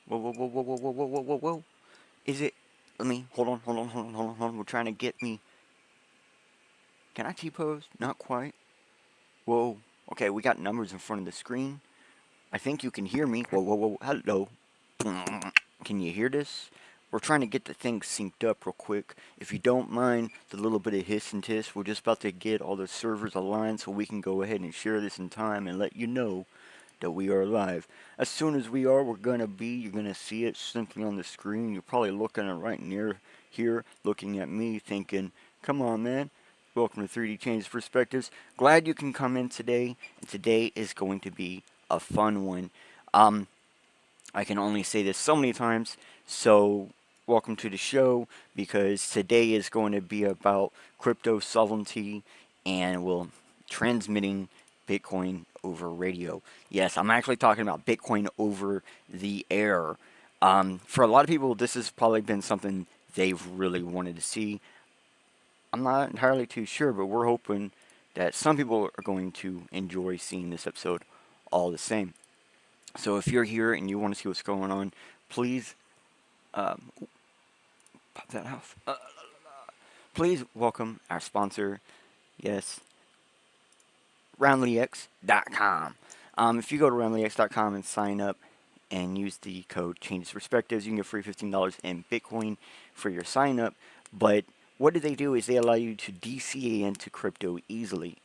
Whoa, whoa, whoa, whoa, whoa, whoa, whoa, whoa, whoa, whoa. Is it? Let me, hold on, hold on, hold on, hold on, hold on. We're trying to get me. Can I T-pose? Not quite. Whoa. Okay, we got numbers in front of the screen. I think you can hear me. Whoa, whoa, whoa, hello. Can you hear this? We're trying to get the thing synced up real quick. If you don't mind the little bit of hiss and tiss, we're just about to get all the servers aligned so we can go ahead and share this in time and let you know that we are live. As soon as we are, we're gonna be. You're gonna see it simply on the screen. You're probably looking at right near here, looking at me, thinking, "Come on, man! Welcome to 3D Changes Perspectives. Glad you can come in today. And today is going to be a fun one. I can only say this so many times. So welcome to the show because today is going to be about crypto sovereignty and well transmitting Bitcoin over radio. Yes, I'm actually talking about Bitcoin over the air. For a lot of people, this has probably been something they've really wanted to see. I'm not entirely too sure, but we're hoping that some people are going to enjoy seeing this episode all the same. So if you're here and you want to see what's going on, please pop that off. Please welcome our sponsor. Yes, roundlyx.com. If you go to roundlyx.com and sign up and use the code Changes Perspectives, you can get free $15 in Bitcoin for your sign up. But what do? Is they allow you to DCA into crypto easily.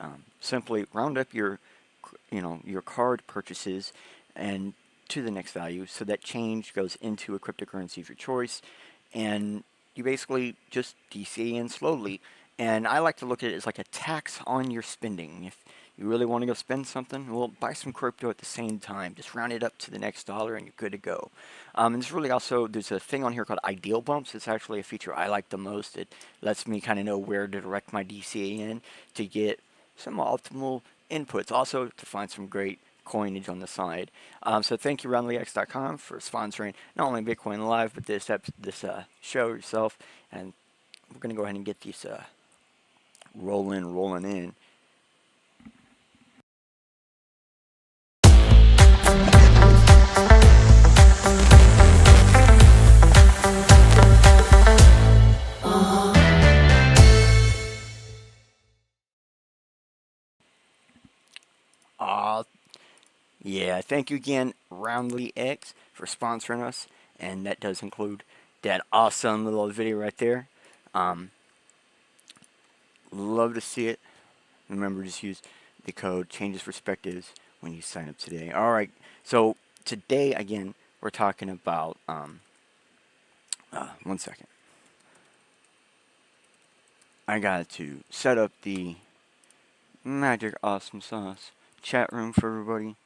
Simply round up your card purchases and to the next value, so that change goes into a cryptocurrency of your choice, and you basically just DCA in slowly. And I like to look at it as like a tax on your spending. If you really want to go spend something, well, buy some crypto at the same time. Just round it up to the next dollar and you're good to go. And it's really also, there's a thing on here called Ideal Bumps. It's actually a feature I like the most. It lets me kind of know where to direct my DCA in to get some optimal inputs. Also to find some great coinage on the side. So thank you, RoundlyX.com, for sponsoring not only Bitcoin Live, but this show yourself. And we're going to go ahead and get these rolling in. Yeah, thank you again, Roundly X, for sponsoring us, and that does include that awesome little video right there. Love to see it. Remember, just use the code Changes Perspectives when you sign up today. All right, so today again we're talking about 1 second. I got to set up the magic awesome sauce chat room for everybody.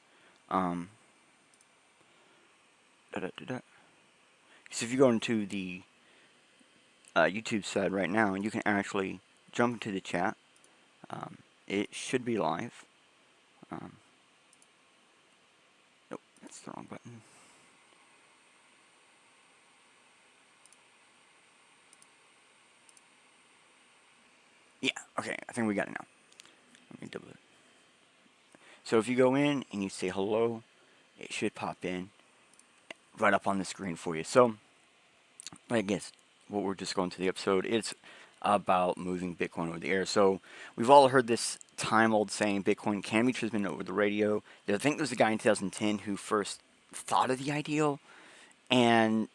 So if you go into the YouTube side right now, you can actually jump into the chat. It should be live. Nope, that's the wrong button. Yeah, okay, I think we got it now. Let me double it. So if you go in and you say hello, it should pop in right up on the screen for you. So I guess what we're just going to the episode, it's about moving Bitcoin over the air. So we've all heard this time-old saying, Bitcoin can be transmitted over the radio. I think there was a guy in 2010 who first thought of the ideal, and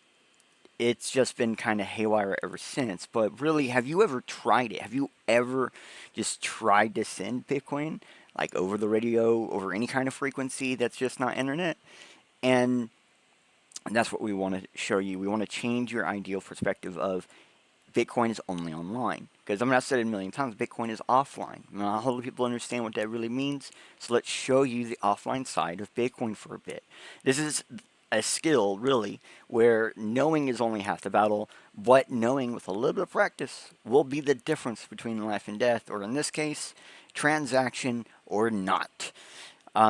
it's just been kind of haywire ever since. But really, have you ever tried it? Have you ever just tried to send Bitcoin, like over the radio, over any kind of frequency that's just not internet? And that's what we want to show you. We want to change your ideal perspective of Bitcoin is only online. Because I've said it a million times, Bitcoin is offline. Not a lot of people understand what that really means. So let's show you the offline side of Bitcoin for a bit. This is a skill, really, where knowing is only half the battle, but knowing with a little bit of practice will be the difference between life and death, or in this case, transaction or not.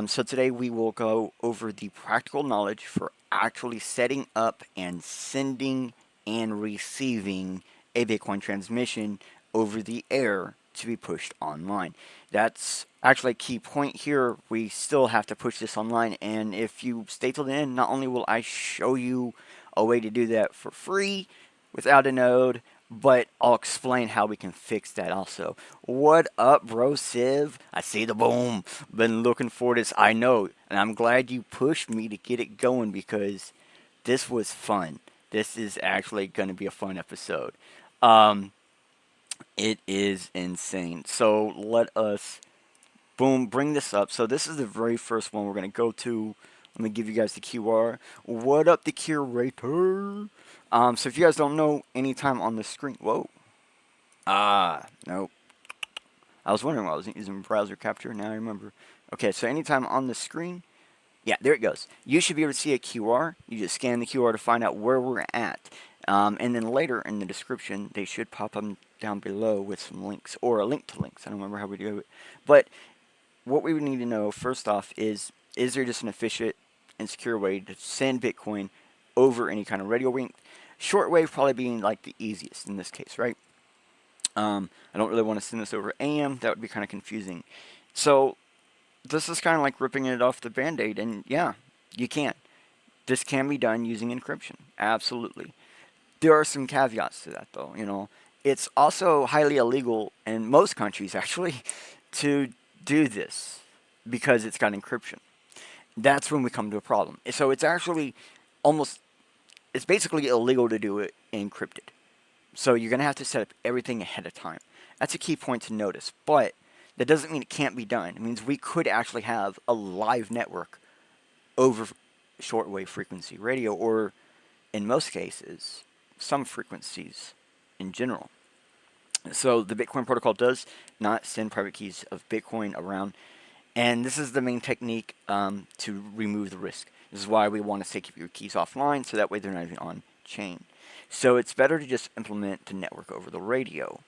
So today we will go over the practical knowledge for actually setting up and sending and receiving a Bitcoin transmission over the air to be pushed online. That's actually a key point here. We still have to push this online, and if you stay till the end, not only will I show you a way to do that for free without a node, but I'll explain how we can fix that also. What up, bro, Civ? I see the boom. Been looking for this, I know, and I'm glad you pushed me to get it going because this was fun. This is actually going to be a fun episode. It is insane. So let us, boom, bring this up. So this is the very first one we're going to go to. Let me give you guys the QR. What up, the curator? So if you guys don't know, anytime on the screen, whoa. Nope. I was wondering why I wasn't using browser capture. Now I remember. Okay, so anytime on the screen, yeah, there it goes. You should be able to see a QR. You just scan the QR to find out where we're at. And then later in the description, they should pop them down below with some links, or a link to links. I don't remember how we do it. But what we would need to know, first off, is there just an efficient and secure way to send Bitcoin over any kind of radio link? Shortwave probably being like the easiest in this case, right? I don't really want to send this over AM. That would be kind of confusing. So this is kind of like ripping it off the Band-Aid, and yeah, you can. This can be done using encryption, absolutely. There are some caveats to that, though. It's also highly illegal in most countries, actually, to do this because it's got encryption. That's when we come to a problem. So it's actually it's basically illegal to do it encrypted. So you're going to have to set up everything ahead of time. That's a key point to notice, but that doesn't mean it can't be done. It means we could actually have a live network over shortwave frequency radio, or in most cases, some frequencies in general. So the Bitcoin protocol does not send private keys of Bitcoin around, and this is the main technique to remove the risk. This is why we want to say keep your keys offline, so that way they're not even on chain. So it's better to just implement the network over the radio,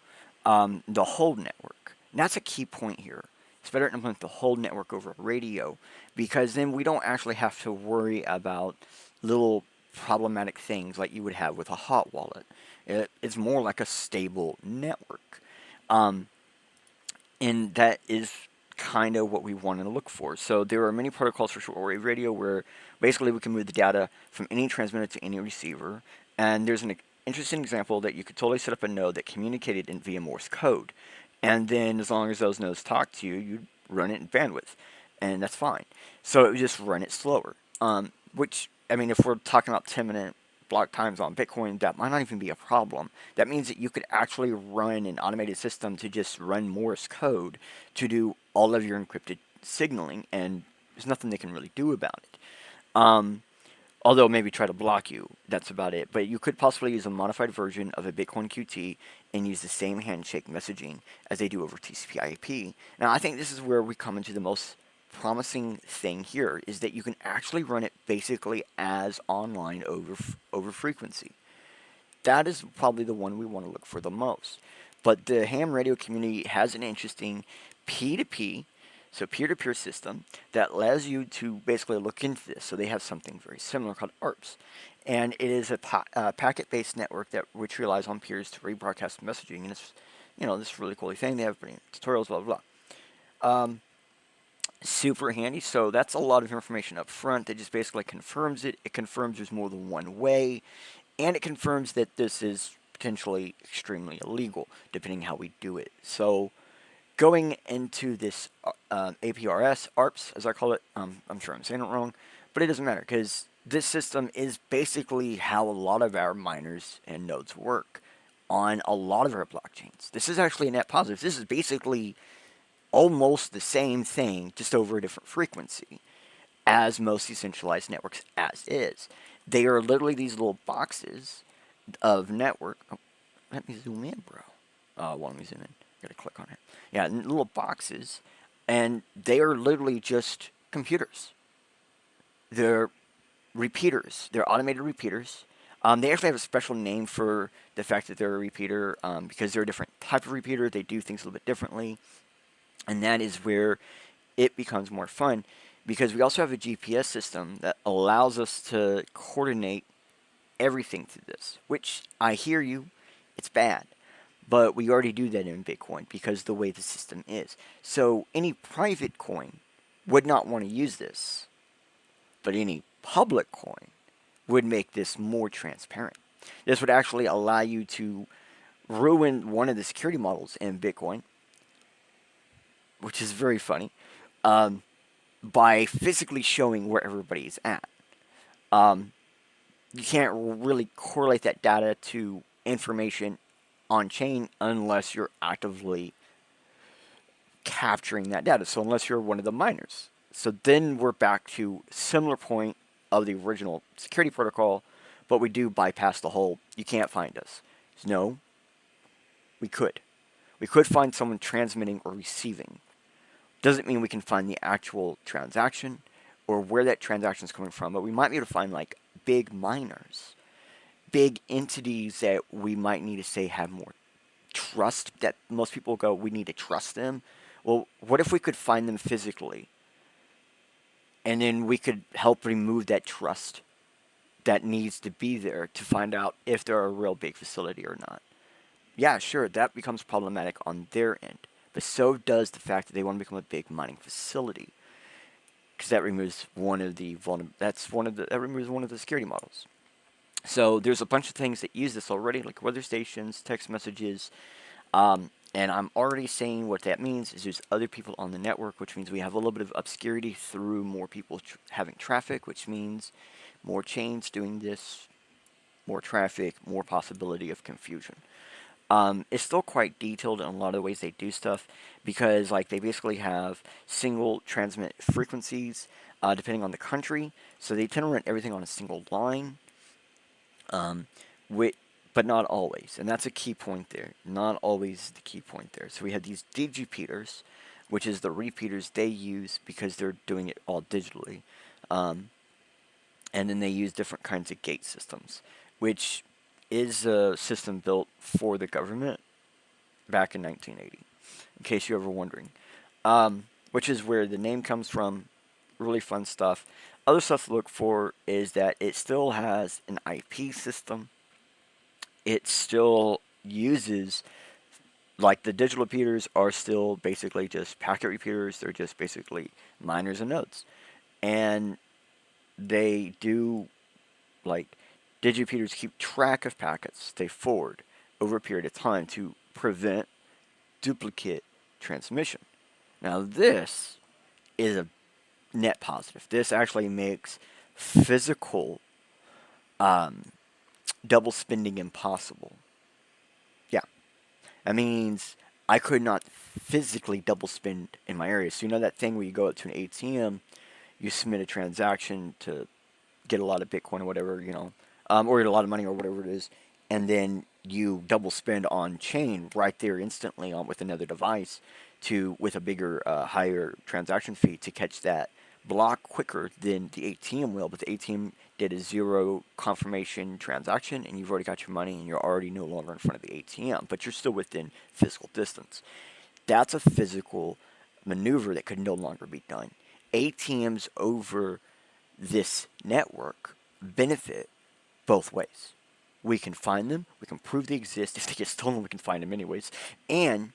the whole network. And that's a key point here. It's better to implement the whole network over radio, because then we don't actually have to worry about little problematic things like you would have with a hot wallet. It's more like a stable network. And that is kind of what we wanted to look for. So there are many protocols for shortwave radio where basically we can move the data from any transmitter to any receiver. And there's an interesting example that you could totally set up a node that communicated in via Morse code. And then as long as those nodes talk to you, you'd run it in bandwidth. And that's fine. So it would just run it slower. Which, I mean, if we're talking about 10-minute block times on Bitcoin, that might not even be a problem. That means that you could actually run an automated system to just run Morse code to do all of your encrypted signaling, and there's nothing they can really do about it. Although maybe try to block you, that's about it. But you could possibly use a modified version of a Bitcoin QT and use the same handshake messaging as they do over TCP/IP. Now, I think this is where we come into the most promising thing here, is that you can actually run it basically as online over frequency. That is probably the one we want to look for the most. But the ham radio community has an interesting P2P, so peer-to-peer system that allows you to basically look into this. So they have something very similar called ARPS. And it is a packet-based network which relies on peers to rebroadcast messaging. And it's, this really cool thing. They have tutorials, blah, blah, blah. Super handy. So that's a lot of information up front that just basically confirms it. It confirms there's more than one way. And it confirms that this is potentially extremely illegal, depending how we do it. So going into this ARPS, as I call it, I'm sure I'm saying it wrong, but it doesn't matter, because this system is basically how a lot of our miners and nodes work on a lot of our blockchains. This is actually a net positive. This is basically almost the same thing, just over a different frequency, as most decentralized networks as is. They are literally these little boxes of network. Oh, let me zoom in, bro. Let me zoom in. Gotta click on it. Yeah, little boxes, and they are literally just computers. They're repeaters. They're automated repeaters. They actually have a special name for the fact that they're a repeater, because they're a different type of repeater. They do things a little bit differently. And that is where it becomes more fun, because we also have a GPS system that allows us to coordinate everything through this, which I hear you, it's bad. But we already do that in Bitcoin because the way the system is. So any private coin would not want to use this, but any public coin would make this more transparent. This would actually allow you to ruin one of the security models in Bitcoin, which is very funny, by physically showing where everybody is at. You can't really correlate that data to information on chain unless you're actively capturing that data. So unless you're one of the miners. So then we're back to similar point of the original security protocol, but we do bypass the whole you can't find us. No, we could. We could find someone transmitting or receiving. Doesn't mean we can find the actual transaction or where that transaction is coming from, but we might be able to find like big miners, big entities that we might need to say have more trust, that most people go, we need to trust them. Well, what if we could find them physically? And then we could help remove that trust that needs to be there to find out if they're a real big facility or not. Yeah, sure, that becomes problematic on their end. But so does the fact that they want to become a big mining facility. Because that removes one of the that removes one of the security models. So there's a bunch of things that use this already, like weather stations, text messages, and I'm already saying what that means is there's other people on the network, which means we have a little bit of obscurity through more people having traffic, which means more chains doing this, more traffic, more possibility of confusion. It's still quite detailed in a lot of the ways they do stuff because, like, they basically have single transmit frequencies depending on the country. So they tend to run everything on a single line. But not always, and that's a key point there. Not always the key point there. So we have these digipeaters, which is the repeaters they use because they're doing it all digitally, and then they use different kinds of gate systems, which is a system built for the government back in 1980, in case you're ever wondering, which is where the name comes from. Really fun stuff. Other stuff to look for is that it still has an IP system. It still uses, like, the digital repeaters are still basically just packet repeaters. They're just basically miners and nodes. And they do, like, digipeaters keep track of packets they forward over a period of time to prevent duplicate transmission. Now this is a net positive. This actually makes physical double spending impossible. Yeah. That means I could not physically double spend in my area. So you know that thing where you go up to an ATM, you submit a transaction to get a lot of Bitcoin or whatever, you know, or get a lot of money or whatever it is, and then you double spend on chain right there instantly on with another device with a bigger, higher transaction fee to catch that block quicker than the ATM will, but the ATM did a zero confirmation transaction and you've already got your money and you're already no longer in front of the ATM, but you're still within physical distance. That's a physical maneuver that could no longer be done. ATMs over this network benefit both ways. We can find them, we can prove they exist. If they get stolen, we can find them anyways, and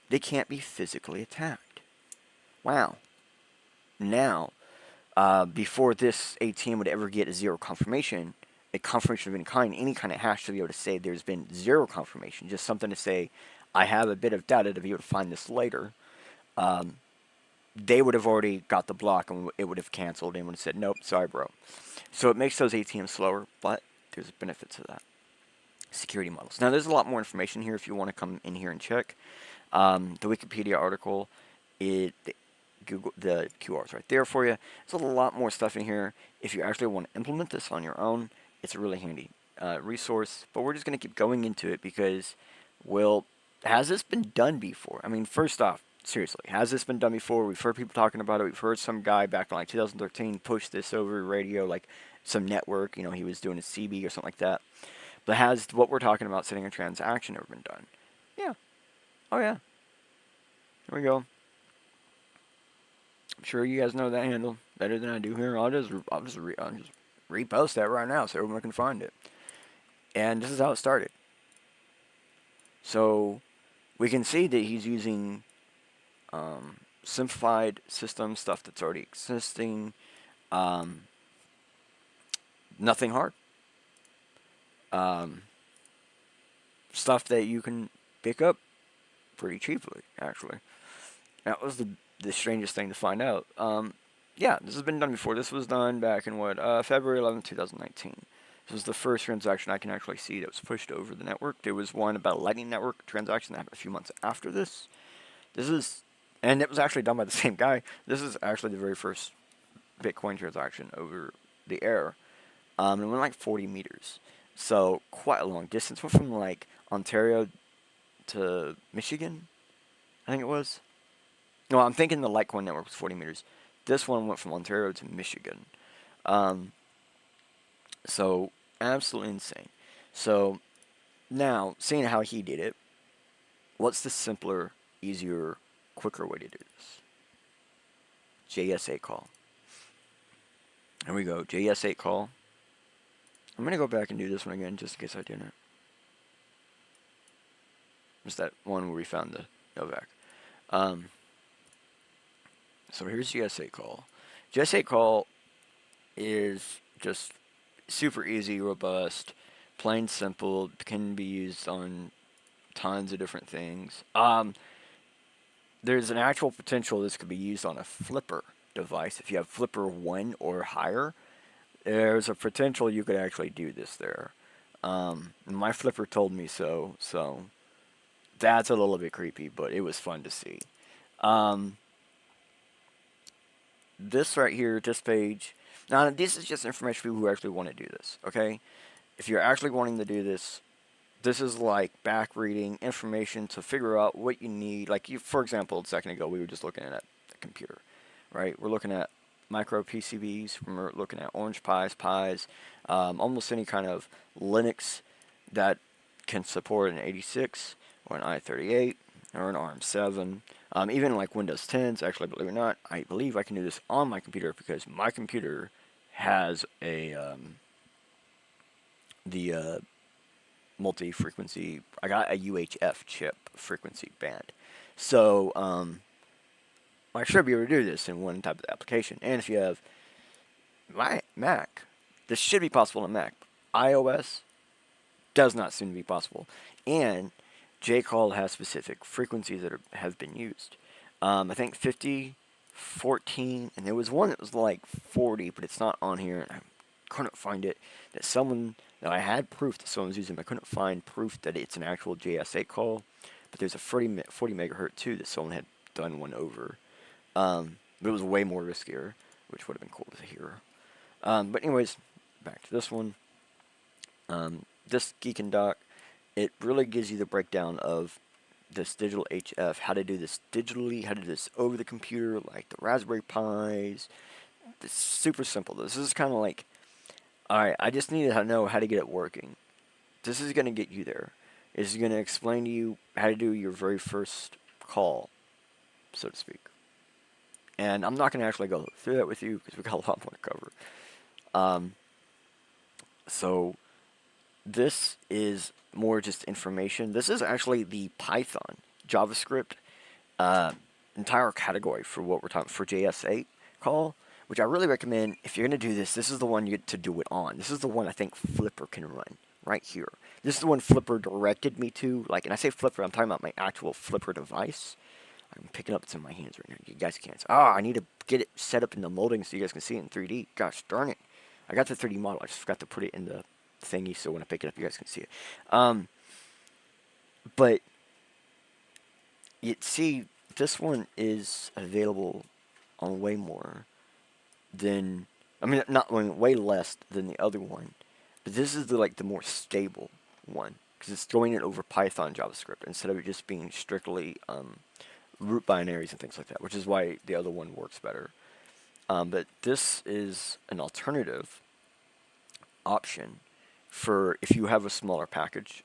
they can't be physically attacked. Wow. Now, before this ATM would ever get a zero confirmation, a confirmation of any kind of hash to be able to say there's been zero confirmation, just something to say, I have a bit of data to be able to find this later, they would have already got the block and it would have canceled and would have said, nope, sorry, bro. So it makes those ATMs slower, but there's a benefit to that. Security models. Now, there's a lot more information here if you want to come in here and check. The Wikipedia article, Google, the QR is right there for you. There's a lot more stuff in here. If you actually want to implement this on your own, it's a really handy resource. But we're just going to keep going into it because, well, has this been done before? I mean, first off, seriously, has this been done before? We've heard people talking about it. We've heard some guy back in like 2013 push this over radio, like some network. You know, he was doing a CB or something like that. But has what we're talking about, setting a transaction, ever been done? Yeah. Oh yeah. Here we go. I'm sure you guys know that handle better than I do here. I'll just repost that right now so everyone can find it. And this is how it started. So we can see that he's using simplified system stuff that's already existing. Um, Nothing hard. Um, Stuff that you can pick up pretty cheaply, actually. That was the strangest thing to find out. Yeah, this has been done before. This was done back in what, February 11th, 2019. This was the first transaction I can actually see that was pushed over the network. There was one about a Lightning Network transaction that happened a few months after this. This is, and it was actually done by the same guy. This is actually the very first Bitcoin transaction over the air. It went like 40 meters. So quite a long distance. Went from like Ontario to Michigan, I think it was. No, I'm thinking the Litecoin network was 40 meters. This one went from Ontario to Michigan. Um, so absolutely insane. So now, seeing how he did it, what's the simpler, easier, quicker way to do this? JS8 call. Here we go, JS8 call. I'm going to go back and do this one again just in case I didn't. It's that one where we found the Novak. So here's GS8 call. GS8 call is just super easy, robust, plain simple, can be used on tons of different things. There's an actual potential this could be used on a flipper device. If you have flipper 1 or higher, there's a potential you could actually do this there. My flipper told me so that's a little bit creepy, but it was fun to see. This right here, this page. Now, this is just information for people who actually want to do this, okay? If you're actually wanting to do this, this is like back reading information to figure out what you need. Like, for example, a second ago, we were just looking at a computer, right? We're looking at micro PCBs, we're looking at Orange Pis, almost any kind of Linux that can support an 86 or an i38 or an ARM7. Even like Windows 10s, actually, believe it or not, I believe I can do this on my computer because my computer has a multi-frequency. I got a UHF chip frequency band, so I should be able to do this in one type of application. And if you have my Mac, this should be possible on Mac. iOS does not seem to be possible, and JCall has specific frequencies that have been used. I think 50, 14, and there was one that was like 40, but it's not on here, and I couldn't find it. That I had proof that someone was using, but I couldn't find proof that it's an actual JS8 call. But there's a 40 megahertz too that someone had done one over. But it was way more riskier, which would have been cool to hear. But anyways, back to this one. This Geek and Doc, it really gives you the breakdown of this digital HF, how to do this digitally, how to do this over the computer, like the Raspberry Pis. It's super simple. This is kind of like, alright, I just need to know how to get it working. This is going to get you there. It's going to explain to you how to do your very first call, so to speak. And I'm not going to actually go through that with you because we got a lot more to cover. So this is more just information. This is actually the Python, JavaScript, entire category for what we're talking for JS8 call, which I really recommend. If you're going to do this, this is the one you get to do it on. This is the one I think Flipper can run right here. This is the one Flipper directed me to. Like, and I say Flipper, I'm talking about my actual Flipper device. I'm picking up, it's in my hands right now. You guys can't. I need to get it set up in the molding so you guys can see it in 3D. Gosh darn it. I got the 3D model. I just forgot to put it in the thingy so when I pick it up, you guys can see it. But you see, this one is available on way more than, I mean, not way less than the other one. But this is the more stable one because it's throwing it over Python JavaScript instead of it just being strictly root binaries and things like that, which is why the other one works better. But this is an alternative option for if you have a smaller package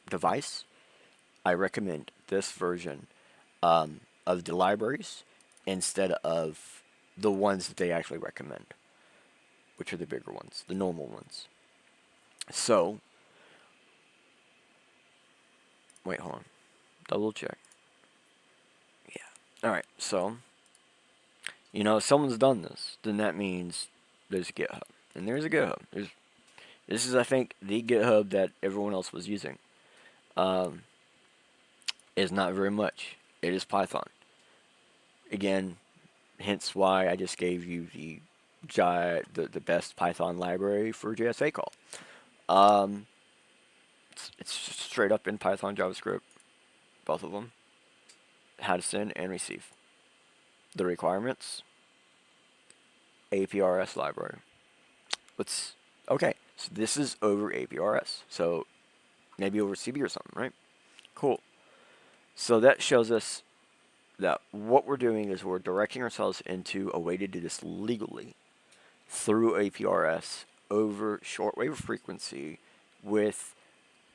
device. I recommend this version of the libraries instead of the ones that they actually recommend, which are the bigger ones, the normal ones. So Wait, hold on. Double check. Yeah. Alright, so, if someone's done this, then that means there's a GitHub. And there's a GitHub. This is, I think, the GitHub that everyone else was using. It's not very much. It is Python. Again, hence why I just gave you the best Python library for JSA call. It's straight up in Python JavaScript, both of them. How to send and receive. The requirements, APRS library. Okay, so this is over APRS. So maybe over CB or something, right? Cool. So that shows us that what we're doing is we're directing ourselves into a way to do this legally through APRS over shortwave frequency with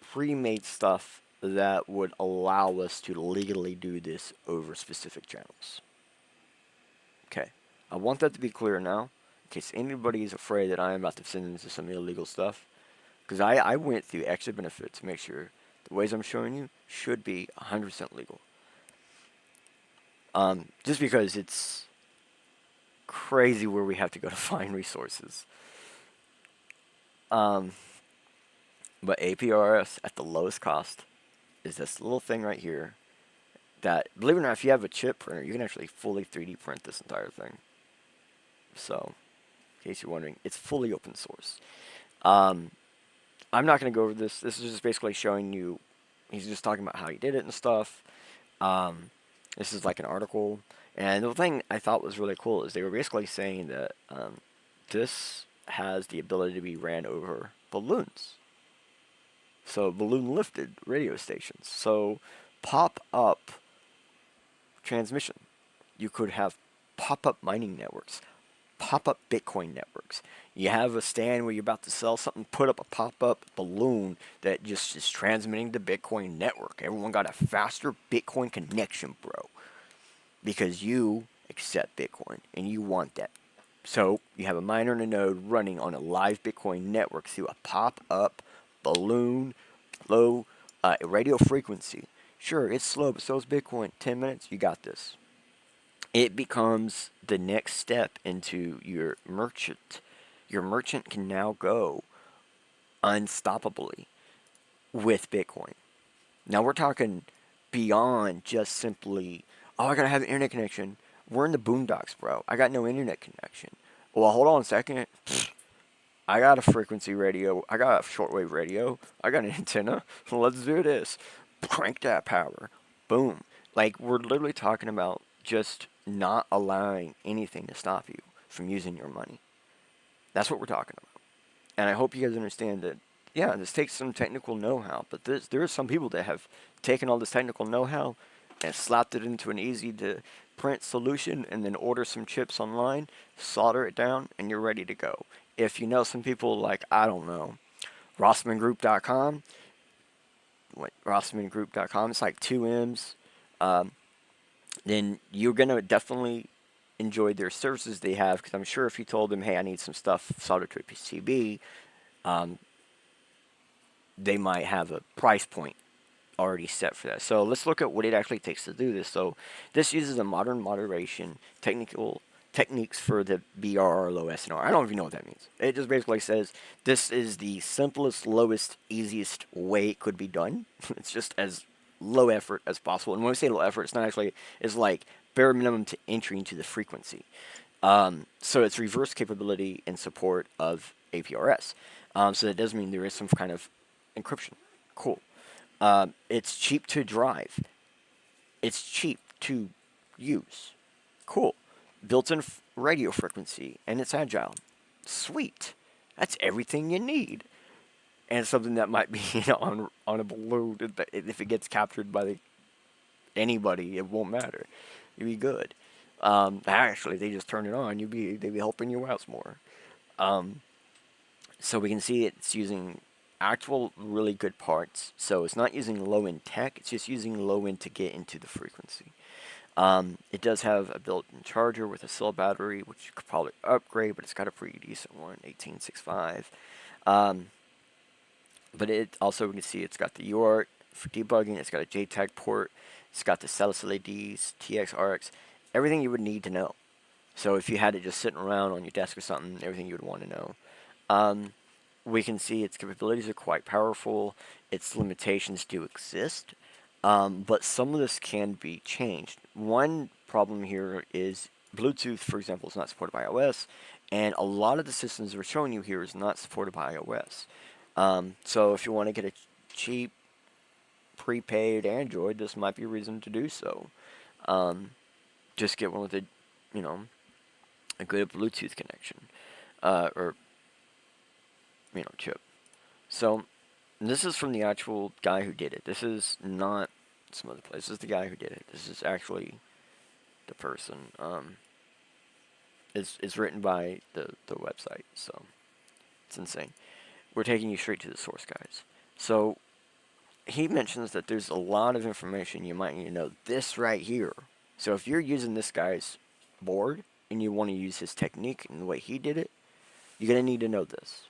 pre-made stuff that would allow us to legally do this over specific channels. Okay, I want that to be clear now, in case anybody is afraid that I am about to send into some illegal stuff, because I went through extra benefit to make sure the ways I'm showing you should be 100% legal. Just because it's crazy where we have to go to find resources. But APRS at the lowest cost is this little thing right here that, believe it or not, if you have a chip printer, you can actually fully 3D print this entire thing. So, in case you're wondering, it's fully open source. I'm not going to go over this. This is just basically showing you, he's just talking about how he did it and stuff. This is like an article. And the thing I thought was really cool is they were basically saying that this has the ability to be ran over balloons. So balloon lifted radio stations. So pop-up transmission. You could have pop-up mining networks, pop-up Bitcoin networks. You have a stand where you're about to sell something, put up a pop-up balloon that just is transmitting the Bitcoin network. Everyone got a faster Bitcoin connection, bro. Because you accept Bitcoin and you want that. So you have a miner and a node running on a live Bitcoin network through a pop-up balloon, low radio frequency. Sure, it's slow, but so is Bitcoin. 10 minutes, you got this. It becomes the next step into your merchant. Your merchant can now go unstoppably with Bitcoin. Now we're talking beyond just simply, oh, I gotta have an internet connection. We're in the boondocks, bro. I got no internet connection. Well, hold on a second. I got a frequency radio. I got a shortwave radio. I got an antenna. Let's do this. Crank that power. Boom. Like, we're literally talking about just not allowing anything to stop you from using your money. That's what we're talking about. And I hope you guys understand that, yeah, this takes some technical know-how, but there are some people that have taken all this technical know-how and slapped it into an easy-to-print solution and then order some chips online, solder it down, and you're ready to go. If you know some people like, I don't know, RossmanGroup.com, RossmanGroup.com, it's like 2 M's, then you're going to definitely enjoy their services they have, because I'm sure if you told them, hey, I need some stuff soldered to a PCB, they might have a price point already set for that. So let's look at what it actually takes to do this. So this uses a modern moderation techniques for the BRR low SNR. I don't even know what that means. It just basically says this is the simplest, lowest, easiest way it could be done. It's just as low effort as possible. And when we say low effort, it's not actually, it's like bare minimum to entry into the frequency. So it's reverse capability and support of APRS. So that does mean there is some kind of encryption. Cool. It's cheap to drive. It's cheap to use. Cool. Built-in radio frequency, and it's agile. Sweet. That's everything you need. And it's something that might be on a balloon. If it gets captured by anybody, it won't matter. You'd be good. Actually, they just turn it on. They'd be helping you out more. So we can see it's using actual really good parts. So it's not using low-end tech. It's just using low-end to get into the frequency. It does have a built-in charger with a cell battery, which you could probably upgrade, but it's got a pretty decent one, 1865. But it also, we can see it's got the UART for debugging. It's got a JTAG port. It's got the Celis LEDs, TX, RX, everything you would need to know. So if you had it just sitting around on your desk or something, everything you would want to know. We can see its capabilities are quite powerful. Its limitations do exist, but some of this can be changed. One problem here is Bluetooth, for example, is not supported by iOS, and a lot of the systems we're showing you here is not supported by iOS. So if you want to get a cheap prepaid Android, this might be a reason to do so. Just get one with a, you know, a good Bluetooth connection, or chip. So this is from the actual guy who did it. This is not some other place. This is the guy who did it. This is actually the person. It's written by the website, so it's insane. We're taking you straight to the source, guys. So he mentions that there's a lot of information you might need to know. This right here. So if you're using this guy's board and you want to use his technique and the way he did it, you're going to need to know this.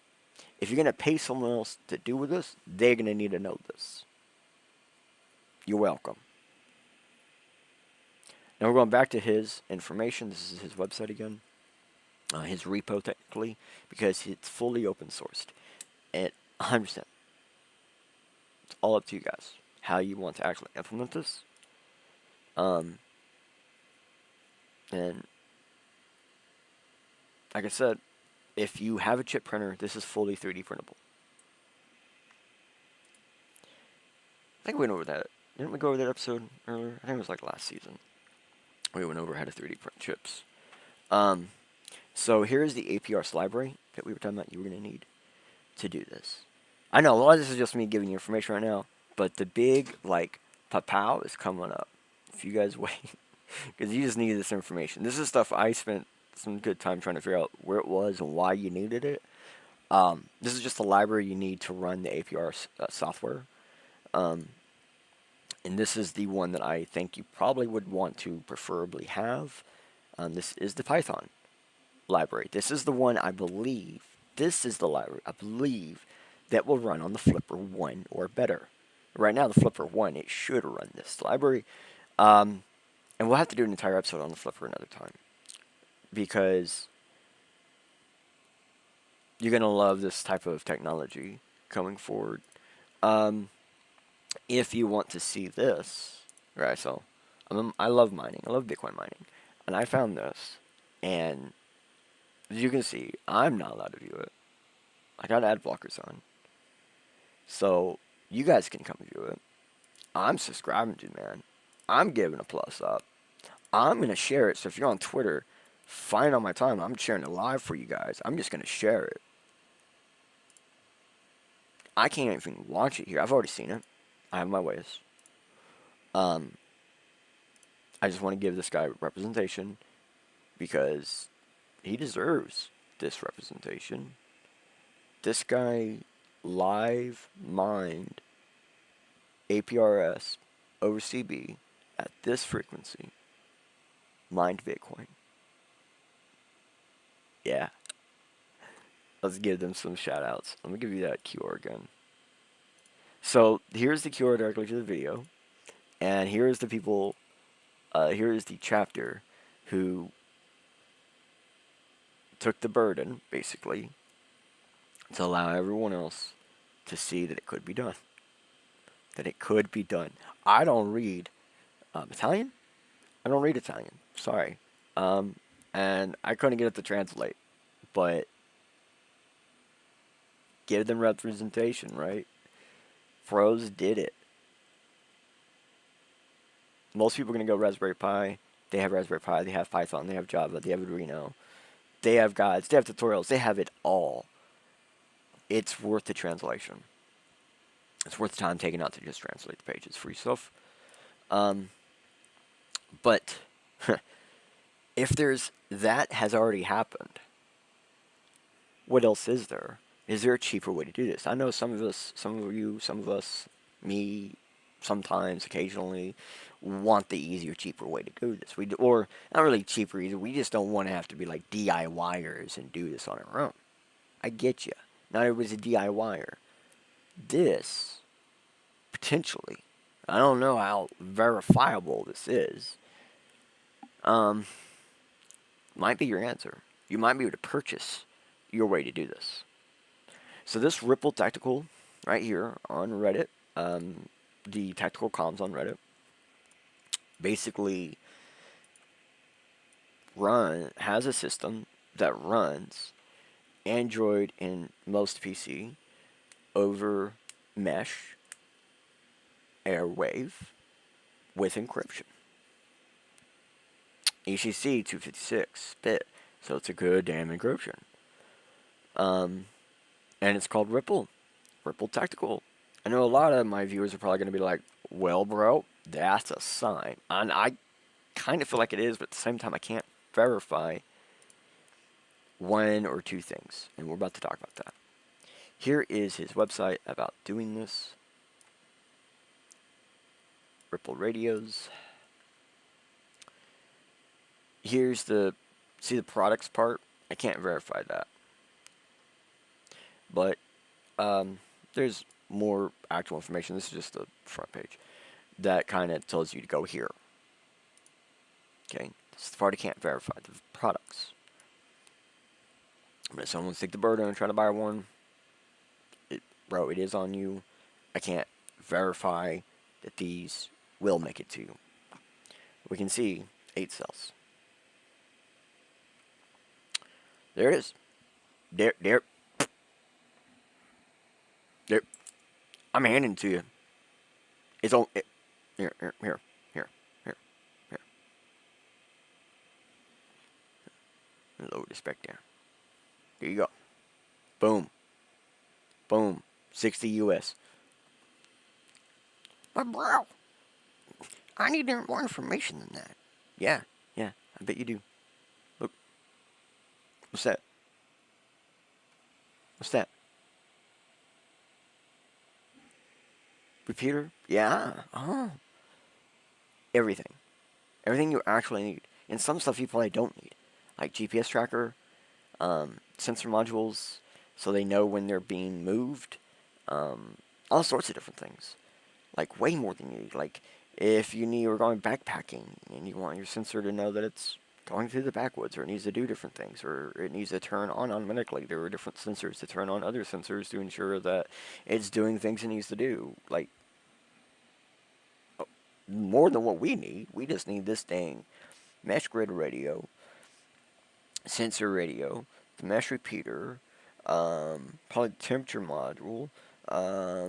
If you're going to pay someone else to do with this, they're going to need to know this. You're welcome. Now we're going back to his information. This is his website again. His repo, technically, because it's fully open sourced. At 100%. It's all up to you guys. How you want to actually implement this. And like I said, if you have a chip printer, this is fully 3D printable. I think we went over that. Didn't we go over that episode earlier? I think it was like last season. We went over how to 3D print chips. So here's the APRS library that we were talking about you were going to need to do this. I know a lot of this is just me giving you information right now, but the big, like, pow is coming up. If you guys wait, because you just need this information. This is stuff I spent some good time trying to figure out where it was and why you needed it. This is just the library you need to run the APR software. And this is the one that I think you probably would want to preferably have. This is the Python library. This is the one I believe, this is the library I believe that will run on the Flipper 1 or better. Right now, the Flipper 1, it should run this library. And we'll have to do an entire episode on the Flipper another time, because you're going to love this type of technology coming forward. If you want to see this, right, so I love mining. I love Bitcoin mining. And I found this, and as you can see, I'm not allowed to view it. I got ad blockers on. So you guys can come view it. I'm subscribing to it, man. I'm giving a plus up. I'm going to share it. So if you're on Twitter, find on my time. I'm sharing it live for you guys. I'm just going to share it. I can't even watch it here. I've already seen it. I have my ways. I just want to give this guy representation because he deserves this representation. This guy live mined APRS over CB at this frequency, mined Bitcoin. Yeah. Let's give them some shout outs. Let me give you that QR again. So here's the QR directly to the video, and here's the people, here is the chapter who took the burden, basically, to allow everyone else to see that it could be done. That it could be done. I don't read Italian. I don't read Italian. Sorry. And I couldn't get it to translate. But give them representation, right? Pros did it. Most people are going to go Raspberry Pi. They have Raspberry Pi. They have Python. They have Java. They have Arduino. They have guides. They have tutorials. They have it all. It's worth the translation. It's worth the time taken out to just translate the pages for yourself. But if that has already happened, what else is there? Is there a cheaper way to do this? I know some of us, some of you, some of us, me, sometimes, occasionally, want the easier, cheaper way to do this. Or not really cheaper either. We just don't want to have to be like DIYers and do this on our own. I get you. Not everybody's a DIYer. This potentially. I don't know how verifiable this is. Might be your answer. You might be able to purchase your way to do this. So this Ripple Tactical right here on Reddit, the tactical comms on Reddit, basically has a system that runs Android and most PC over mesh airwave with encryption. ECC 256 bit, so it's a good damn encryption. And it's called Ripple Tactical. I know a lot of my viewers are probably going to be like, well, bro, that's a sign. And I kind of feel like it is, but at the same time, I can't verify one or two things. And we're about to talk about that. Here is his website about doing this. Ripple Radios. Here's see the products part? I can't verify that. But there's more actual information. This is just the front page that kind of tells you to go here. Okay, this is the part I can't verify, the products. But if someone wants to take the burden and try to buy one, bro, it is on you. I can't verify that these will make it to you. We can see 8 cells. There it is. There. I'm handing it to you. It's on. Here. Lower this back down. There you go. Boom. 60 US. But bro, I need more information than that. Yeah, I bet you do. Look. What's that? Repeater? Yeah. Everything. Everything you actually need. And some stuff you probably don't need. Like GPS tracker, sensor modules, so they know when they're being moved. All sorts of different things. Like way more than you need. Like if you're going backpacking and you want your sensor to know that it's going through the backwoods, or it needs to do different things, or it needs to turn on automatically. There are different sensors to turn on other sensors to ensure that it's doing things it needs to do. Like, more than what we need. We just need this dang mesh grid radio, sensor radio, the mesh repeater, probably the temperature module, I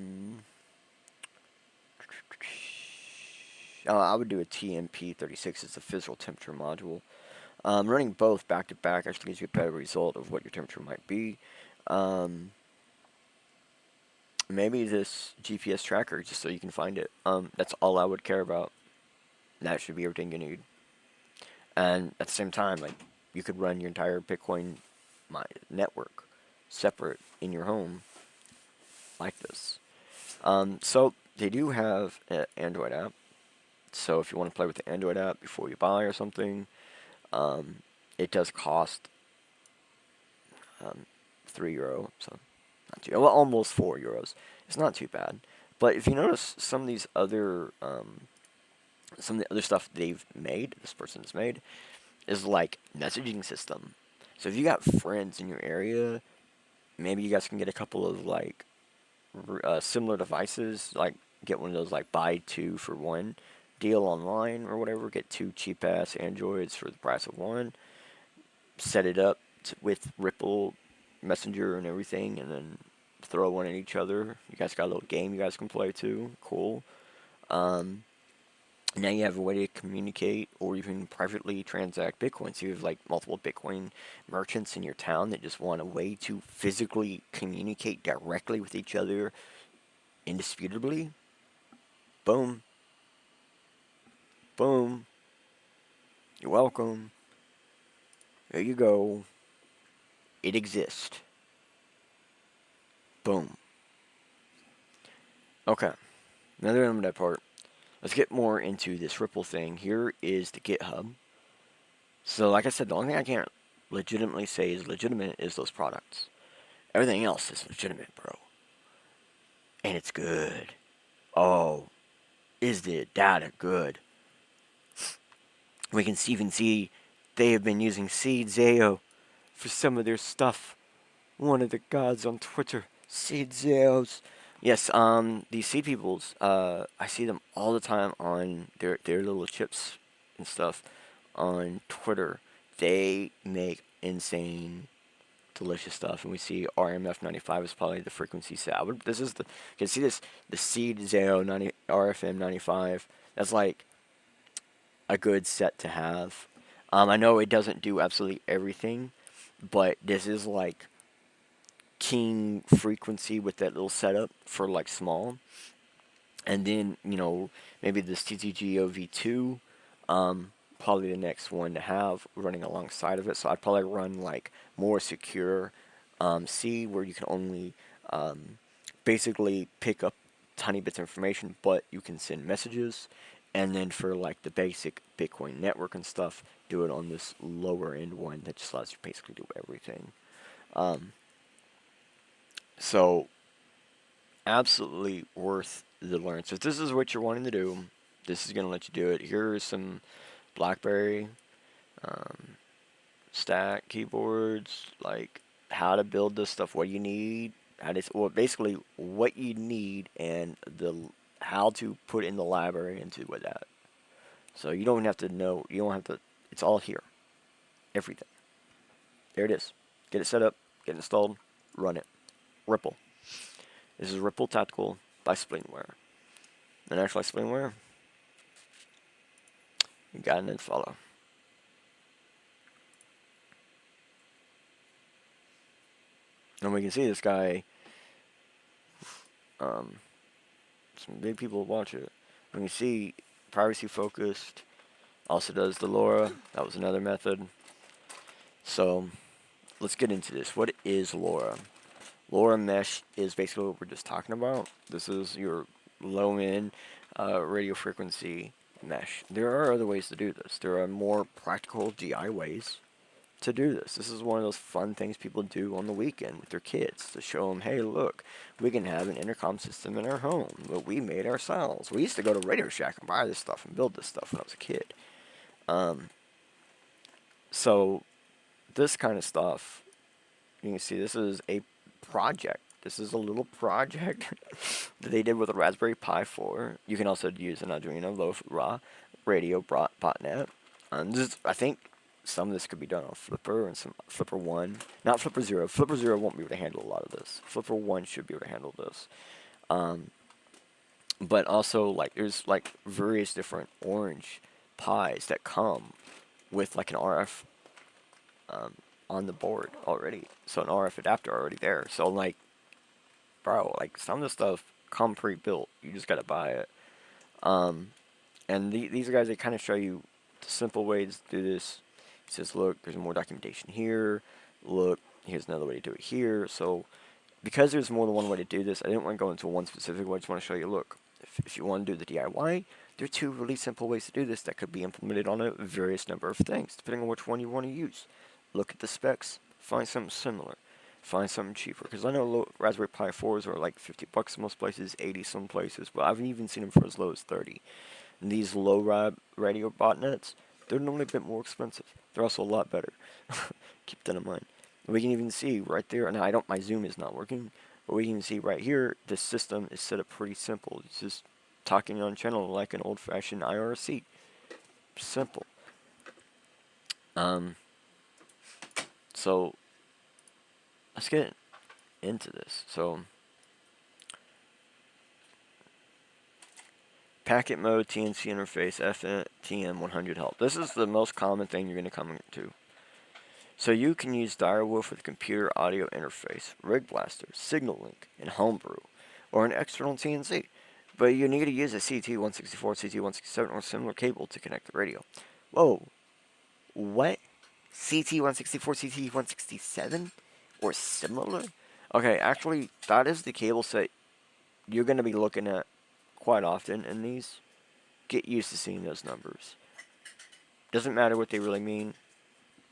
would do a TMP36 as the physical temperature module. Running both back to back actually gives you a better result of what your temperature might be. Maybe this GPS tracker just so you can find it. That's all I would care about. That should be everything you need. And at the same time, like, you could run your entire Bitcoin network separate in your home like this. So they do have an Android app. So if you want to play with the Android app before you buy or something, it does cost €3, so not too, well, almost €4. It's not too bad. But if you notice some of these other some of the other stuff this person has made, is like messaging system. So if you got friends in your area, maybe you guys can get a couple of like similar devices, like get one of those like buy 2 for 1 deal online or whatever. Get 2 cheap ass Androids for the price of 1. Set it up with Ripple Messenger and everything, and then throw one at each other. You guys got a little game you guys can play too. Cool. Now you have a way to communicate or even privately transact Bitcoin. So you have like multiple Bitcoin merchants in your town that just want a way to physically communicate directly with each other indisputably. Boom. Boom. You're welcome. There you go. It exists. Boom. Okay. Another end of that part. Let's get more into this Ripple thing. Here is the GitHub. So, like I said, the only thing I can't legitimately say is legitimate is those products. Everything else is legitimate, bro. And it's good. Oh, is the data good? We can even see they have been using Seed Zayo for some of their stuff. One of the gods on Twitter, Seed Zayos. Yes, these seed peoples, I see them all the time on their little chips and stuff on Twitter. They make insane, delicious stuff, and we see RMF95 is probably the frequency set. This is the, you can see this, the Seed Zayo 90 RFM95. That's like a good set to have. I know it doesn't do absolutely everything, but this is like king frequency with that little setup for like small. And then, maybe this TTGO V2, probably the next one to have running alongside of it. So I'd probably run like more secure C, where you can only basically pick up tiny bits of information, but you can send messages. And then for like the basic Bitcoin network and stuff, do it on this lower end one that just allows you to basically do everything. So absolutely worth the learn. So if this is what you're wanting to do, this is going to let you do it. Here are some BlackBerry stack keyboards, like how to build this stuff, what you need, well, basically what you need, and how to put in the library into with that. So you don't have to know, you don't have to, it's all here. Everything. There it is. Get it set up, get it installed, run it. Ripple. This is Ripple Tactical by Spleenware. And actually, Spleenware, you got to follow. And we can see this guy, some big people watch it. We can see privacy focused, also does the LoRa. That was another method. So let's get into this. What is LoRa? LoRa mesh is basically what we're just talking about. This is your low end radio frequency mesh. There are other ways to do this. There are more practical DI ways to do this. This is one of those fun things people do on the weekend with their kids to show them, hey, look, we can have an intercom system in our home that we made ourselves. We used to go to Radio Shack and buy this stuff and build this stuff when I was a kid. So this kind of stuff, you can see this is a project. This is a little project that they did with a Raspberry Pi 4. You can also use an Arduino Low-Ra radio botnet. I think some of this could be done on Flipper and some Flipper 1. Not Flipper 0. Flipper 0 won't be able to handle a lot of this. Flipper 1 should be able to handle this. But also, like, there's like various different orange Pis that come with like an RF on the board already. So an RF adapter already there. So like, bro, like some of the stuff come pre-built. You just gotta buy it. And these guys, they kind of show you the simple ways to do this. It says, look, there's more documentation here. Look, here's another way to do it here. So because there's more than one way to do this, I didn't want to go into one specific way. I just want to show you, look, if you want to do the DIY, there are two really simple ways to do this that could be implemented on a various number of things, depending on which one you want to use. Look at the specs, find something similar, find something cheaper. Because I know Raspberry Pi 4s are like $50 in most places, 80 some places, but I've even seen them for as low as 30. And these low radio botnets, they're normally a bit more expensive. They're also a lot better. Keep that in mind. We can even see right there, and my Zoom is not working, but we can see right here, this system is set up pretty simple. It's just talking on channel like an old-fashioned IRC. Simple. So let's get into this. So packet mode, TNC interface, FTM100 help. This is the most common thing you're going to come into. So you can use Direwolf with a computer audio interface, Rig Blaster, Signal Link, and Homebrew, or an external TNC. But you need to use a CT164, CT167, or similar cable to connect the radio. Whoa. What? CT164, CT167? Or similar? Okay, actually, that is the cable set you're going to be looking at quite often in these. Get used to seeing those numbers. Doesn't matter what they really mean.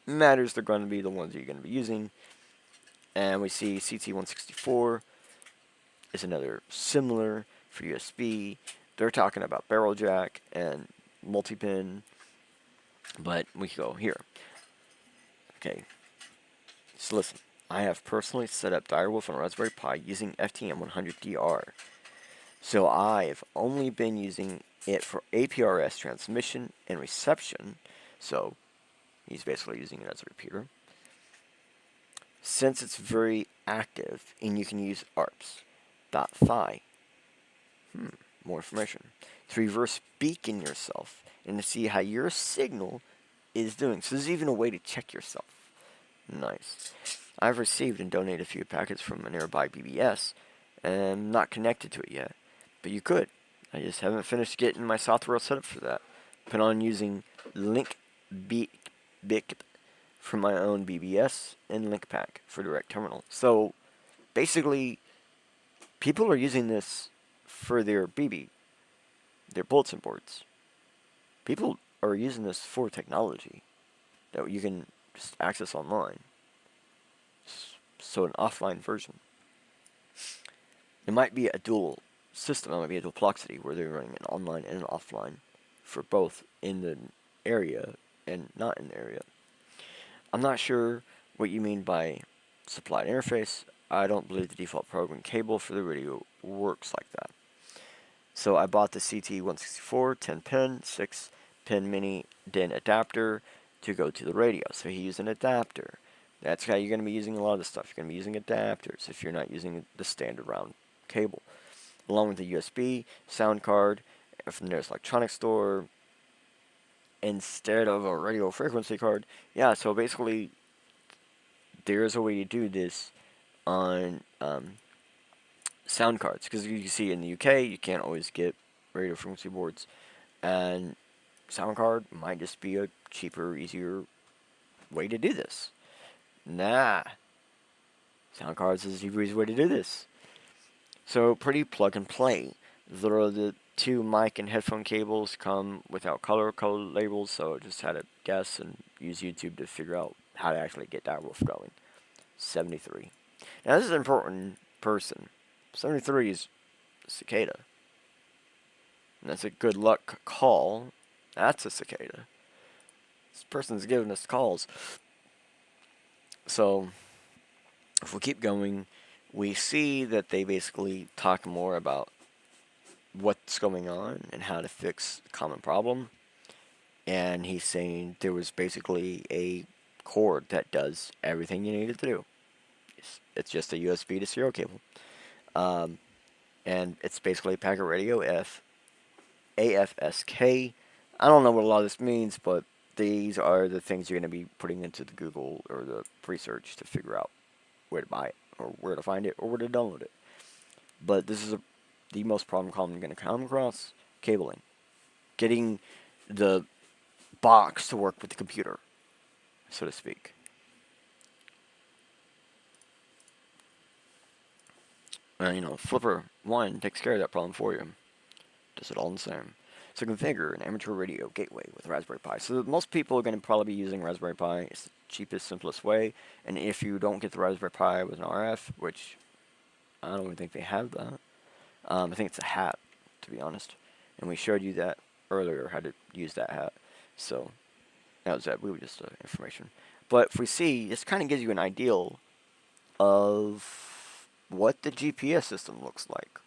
Matters they're going to be the ones that you're going to be using. And we see CT164 is another similar For USB, they're talking about barrel jack and multi-pin, but we go here. Okay, so listen, I have personally set up Direwolf on Raspberry Pi using FTM100DR. So I've only been using it for APRS transmission and reception, so he's basically using it as a repeater. Since it's very active and you can use ARPS.phi, more information, to reverse beacon yourself and to see how your signal is doing. So there's even a way to check yourself. Nice. I've received and donated a few packets from a nearby BBS, and I'm not connected to it yet. But you could. I just haven't finished getting my software set up for that. Plan on using LinkBic for my own BBS and LinkPack for direct terminal. So basically, people are using this for their BB, their bulletin boards. People are using this for technology that you can just access online. So an offline version. It might be a dual system. It might be a duplexity where they're running an online and an offline for both in the area and not in the area. I'm not sure what you mean by supplied interface. I don't believe the default program cable for the radio works like that. So I bought the CT164 10-pin, 6-pin mini DIN adapter to go to the radio. So he used an adapter. That's how you're going to be using a lot of the stuff. You're going to be using adapters if you're not using the standard round cable. Along with the USB, sound card, from there's electronics store, instead of a radio frequency card. Yeah, so basically, there's a way to do this on sound cards. Because you can see in the UK, you can't always get radio frequency boards. And sound card might just be a cheaper, easier way to do this. Nah. Sound cards is the easiest way to do this. So pretty plug and play. The two mic and headphone cables come without color code labels, so I just had to guess and use YouTube to figure out how to actually get that wolf going. 73. Now this is an important person. 73 is a cicada. And that's a good luck call. That's a cicada. This person's giving us calls. So, if we keep going, we see that they basically talk more about what's going on and how to fix the common problem. And he's saying there was basically a cord that does everything you needed to do. It's just a USB to serial cable. And it's basically packet radio AFSK. I don't know what a lot of this means, but these are the things you're going to be putting into the Google or the research to figure out where to buy it, or where to find it, or where to download it. But this is the most problem you're going to come across: cabling. Getting the box to work with the computer, so to speak. And Flipper 1 takes care of that problem for you. Does it all the same. So configure an amateur radio gateway with Raspberry Pi. So most people are going to probably be using Raspberry Pi. It's the cheapest, simplest way. And if you don't get the Raspberry Pi with an RF, which I don't even think they have that. I think it's a hat, to be honest. And we showed you that earlier, how to use that hat. So that was that. We were just information. But if we see, this kind of gives you an idea of what the GPS system looks like.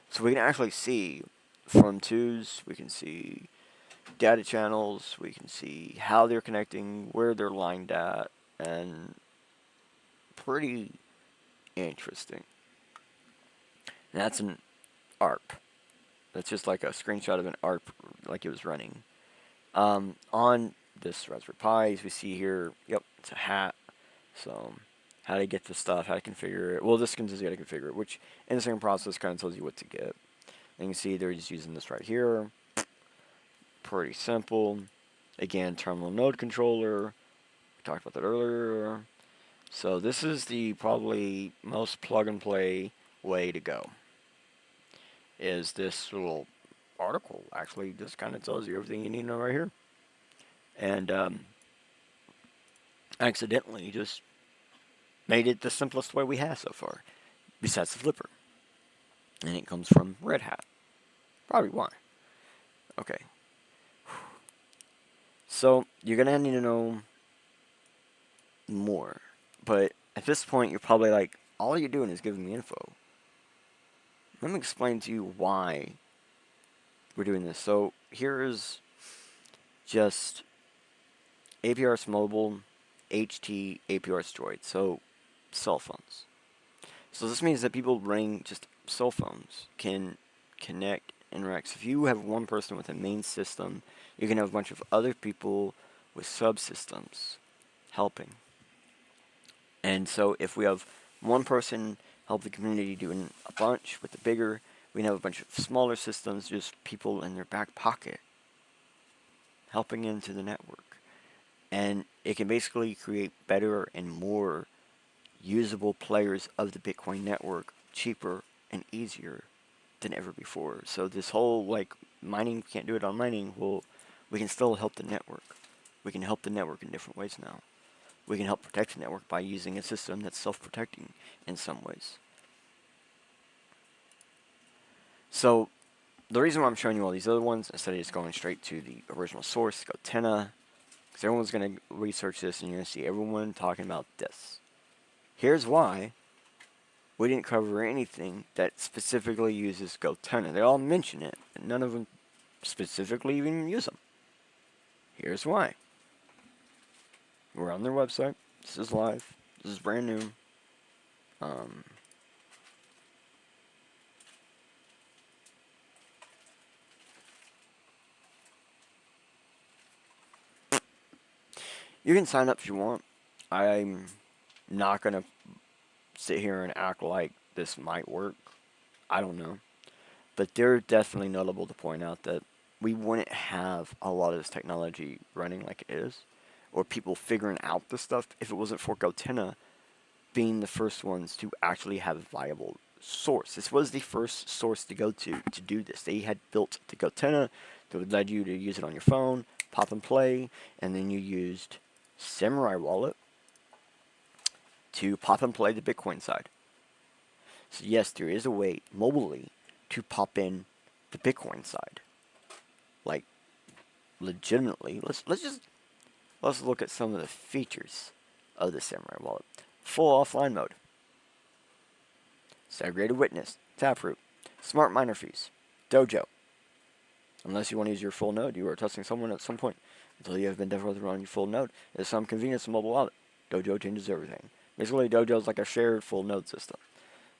So we can actually see from twos, we can see data channels, we can see how they're connecting, where they're lined at, and pretty interesting. And that's an ARP. That's just like a screenshot of an ARP, like it was running. On this Raspberry Pi, as we see here, yep, it's a hat. So, how to get the stuff, how to configure it. Well, this tells you how to configure it, which in the same process kind of tells you what to get. And you can see they're just using this right here. Pretty simple. Again, terminal node controller. We talked about that earlier. So this is the probably most plug and play way to go. Is this little article actually just kind of tells you everything you need to know right here. And accidentally just made it the simplest way we have so far, besides the flipper. And it comes from Red Hat. Probably why. Okay. So, you're gonna need to know more. But at this point, you're probably like, all you're doing is giving me info. Let me explain to you why we're doing this. So, here is just APRS Mobile, HT, APRS Droid. So, cell phones. So, this means that people running just cell phones can connect, interact. So if you have one person with a main system, you can have a bunch of other people with subsystems helping. And so if we have one person help the community doing a bunch with the bigger, we can have a bunch of smaller systems, just people in their back pocket helping into the network. And it can basically create better and more usable players of the Bitcoin network cheaper and easier than ever before. So this whole like mining can't do it on mining, well, we can still help the network. We can help the network in different ways now. We can help protect the network by using a system that's self-protecting in some ways. So the reason why I'm showing you all these other ones instead of just going straight to the original source, Gotenna, because everyone's going to research this and you're going to see everyone talking about this. Here's why we didn't cover anything that specifically uses Gotenna. They all mention it, and none of them specifically even use them. Here's why. We're on their website. This is live. This is brand new. You can sign up if you want. I'm not going to sit here and act like this might work. I don't know. But they're definitely notable to point out that we wouldn't have a lot of this technology running like it is, or people figuring out this stuff if it wasn't for Gotenna being the first ones to actually have a viable source. This was the first source to go to do this. They had built the Gotenna that led you to use it on your phone, pop and play, and then you used Samurai Wallet to pop and play the Bitcoin side. So yes, there is a way mobilely to pop in the Bitcoin side. Like legitimately, let's look at some of the features of the Samurai Wallet. Full offline mode, segregated witness, taproot, smart miner fees, dojo. Unless you want to use your full node, you are trusting someone at some point until you have been definitely on your full node. There's some convenience in mobile wallet. Dojo changes everything. Basically, dojo is like a shared full node system.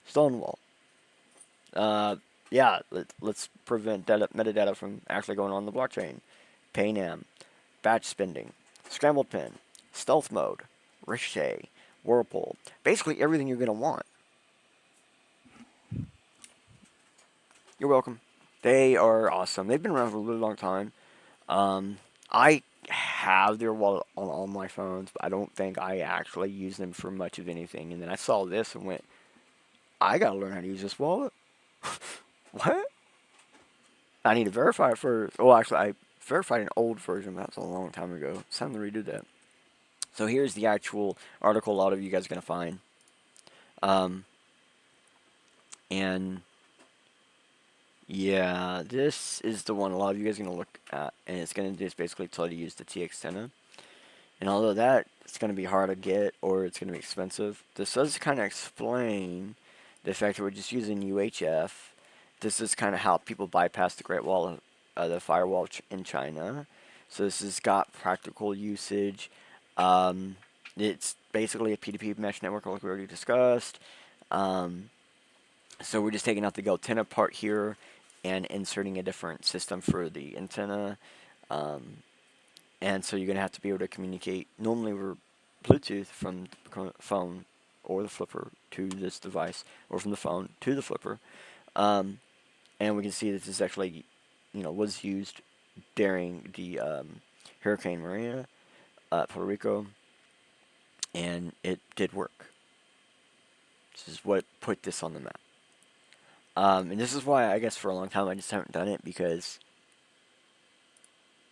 Stonewall. Yeah, let's prevent metadata from actually going on the blockchain. Paynam, batch spending, scrambled pin, stealth mode, ricochet, whirlpool. Basically everything you're going to want. You're welcome. They are awesome. They've been around for a really long time. I have their wallet on all my phones, but I don't think I actually use them for much of anything. And then I saw this and went, I gotta learn how to use this wallet. What? I need to verify it first. Well, actually, I verified an old version, but that was a long time ago. It's time to redo that. So here's the actual article a lot of you guys are going to find. And yeah, this is the one a lot of you guys are going to look at, and it's going to just basically tell you to use the TX10. And although that it's going to be hard to get or it's going to be expensive, this does kind of explain the fact that we're just using UHF. This is kind of how people bypass the Great Wall of the firewall in China. So this has got practical usage. It's basically a P2P mesh network like we already discussed. So we're just taking out the Gotenna part here and inserting a different system for the antenna. And so you're going to have to be able to communicate normally over Bluetooth from the phone or the flipper to this device, or from the phone to the flipper. And we can see that this actually, was used during the Hurricane Maria at Puerto Rico, and it did work. This is what put this on the map. And this is why I guess for a long time I just haven't done it, because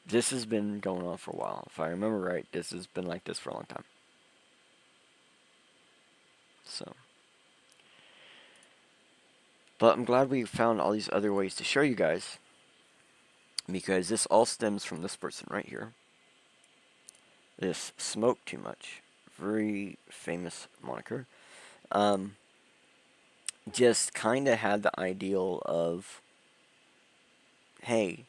this has been going on for a while. If I remember right, this has been like this for a long time. So, but I'm glad we found all these other ways to show you guys because this all stems from this person right here. This Smoke Too Much, very famous moniker. Just kind of had the ideal of, hey,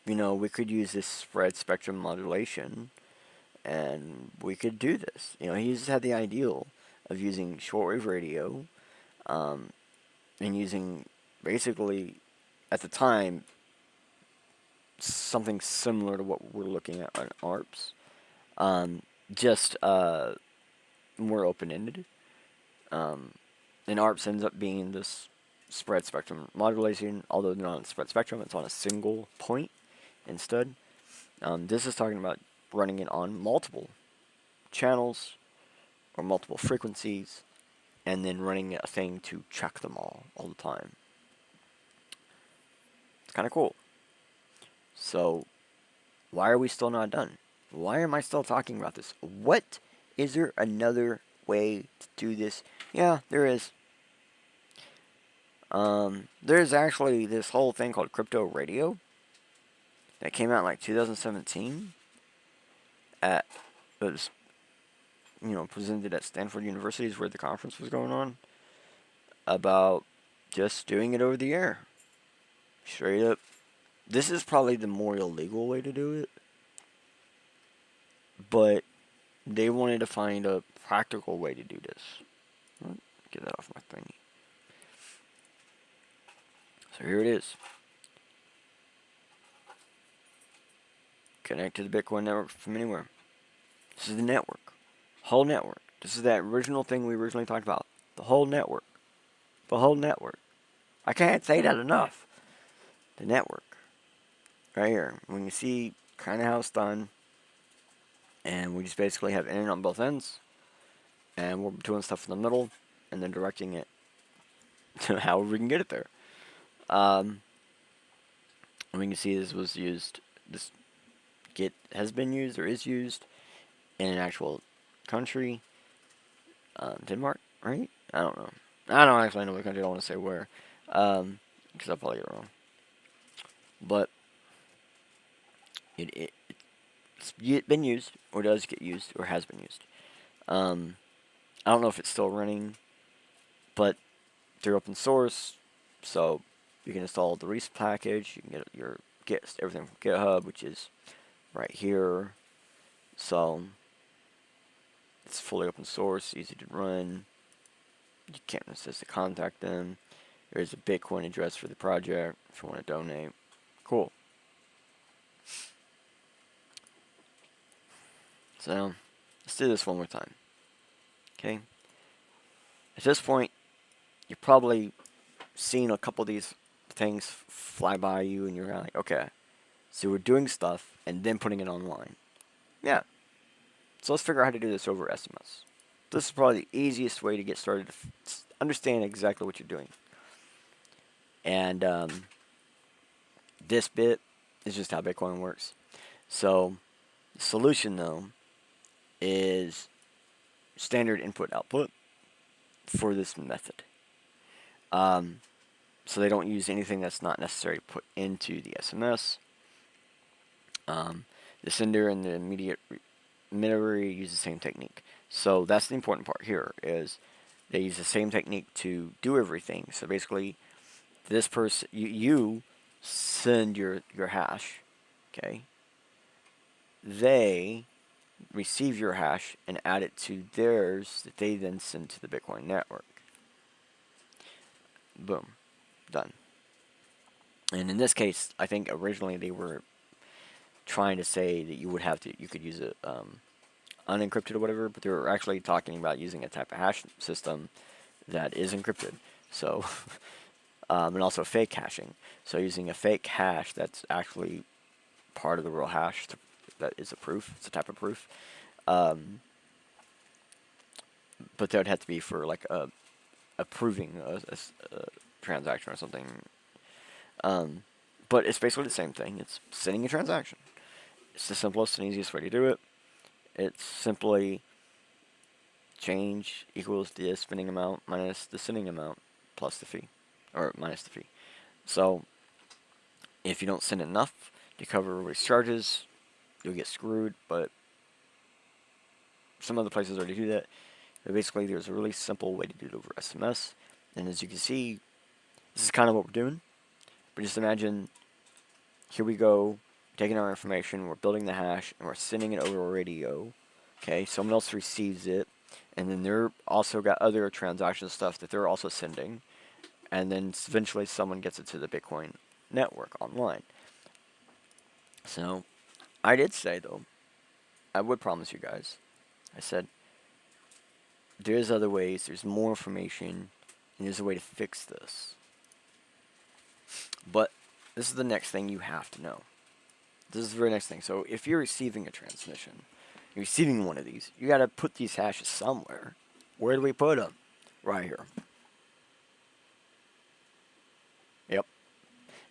you know, we could use this spread spectrum modulation and we could do this. You know, he just had the ideal of using shortwave radio and using basically, at the time, something similar to what we're looking at on ARPs. Just more open-ended. And ARPS ends up being this spread spectrum modulation, although not on a spread spectrum, it's on a single point instead. This is talking about running it on multiple channels or multiple frequencies and then running a thing to check them all the time. It's kind of cool. So, why are we still not done? Why am I still talking about this? What? Is there another way to do this? Yeah, there is. There's actually this whole thing called crypto radio that came out in like 2017. It was, you know, presented at Stanford University, is where the conference was going on, about just doing it over the air. Straight up. This is probably the more illegal way to do it, but they wanted to find a practical way to do this. Get that off my thingy. So here it is. Connect to the Bitcoin network from anywhere. This is the network. Whole network. This is that original thing we originally talked about. The whole network. The whole network. I can't say that enough. The network. Right here. We can see kind of how it's done. And we just basically have internet on both ends. And we're doing stuff in the middle. And then directing it to however we can get it there. And we can see this was used. This Git has been used or is used in an actual country. Denmark, right? I don't know. I don't actually know what country. I don't want to say where. Because I'll probably get it wrong. But it's been used, or does get used, or has been used. I don't know if it's still running, but they're open source, so you can install the REAST package. You can get everything from GitHub, which is right here. So it's fully open source, easy to run. You can't necessarily contact them. There's a Bitcoin address for the project if you want to donate. Cool. So let's do this one more time. Okay. At this point, you've probably seen a couple of these things fly by you, and you're like, okay, so we're doing stuff and then putting it online. Yeah. So let's figure out how to do this over SMS. This is probably the easiest way to get started to understand exactly what you're doing. And this bit is just how Bitcoin works. So the solution, though, is standard input-output for this method. So they don't use anything that's not necessary to put into the SMS. The sender and the intermediary use the same technique. So that's the important part here, is they use the same technique to do everything. So basically, this person, you send your hash, okay? They receive your hash and add it to theirs that they then send to the Bitcoin network. Boom. Done. And in this case, I think originally they were trying to say that you could use it unencrypted or whatever, but they were actually talking about using a type of hash system that is encrypted. So, and also fake hashing. So using a fake hash that's actually part of the real hash, that is a proof. It's a type of proof. But that would have to be for like approving a transaction or something. But it's basically the same thing. It's sending a transaction. It's the simplest and easiest way to do it. It's simply change equals the spending amount minus the sending amount plus the fee, or minus the fee. So If you don't send enough to cover everybody's charges, you'll get screwed, but some other places already do that. But basically, there's a really simple way to do it over SMS, and as you can see, this is kind of what we're doing. But just imagine, here we go, taking our information, we're building the hash, and we're sending it over a radio. Okay, someone else receives it, and then they're also got other transaction stuff that they're also sending, and then eventually someone gets it to the Bitcoin network online. So, I did say, though, I would promise you guys, I said, there's other ways, there's more information, and there's a way to fix this. But this is the next thing you have to know. This is the very next thing. So if you're receiving a transmission, you're receiving one of these, you got to put these hashes somewhere. Where do we put them? Right here. Yep.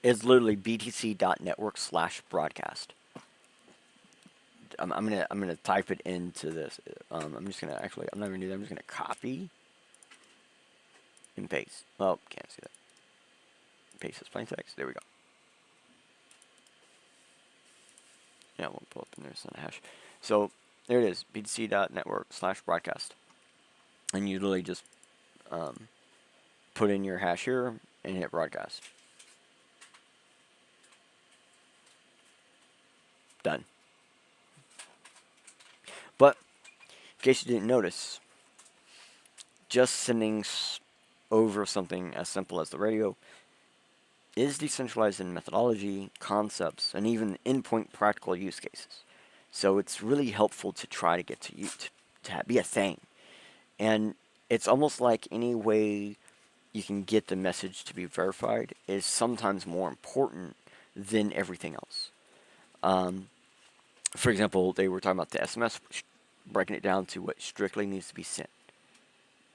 It's literally btc.network/broadcast. I'm gonna type it into this. I'm just gonna actually, I'm not gonna do that. I'm just gonna copy and paste. Well, can't see that. Paste as plain text. There we go. Yeah, we'll pull up in there. It's not a hash. So there it is. btc.network/broadcast, and you literally just put in your hash here and hit broadcast. Done. But in case you didn't notice, just sending over something as simple as the radio is decentralized in methodology, concepts, and even endpoint practical use cases. So it's really helpful to try to get to be a thing. And it's almost like any way you can get the message to be verified is sometimes more important than everything else. For example, they were talking about the SMS, breaking it down to what strictly needs to be sent,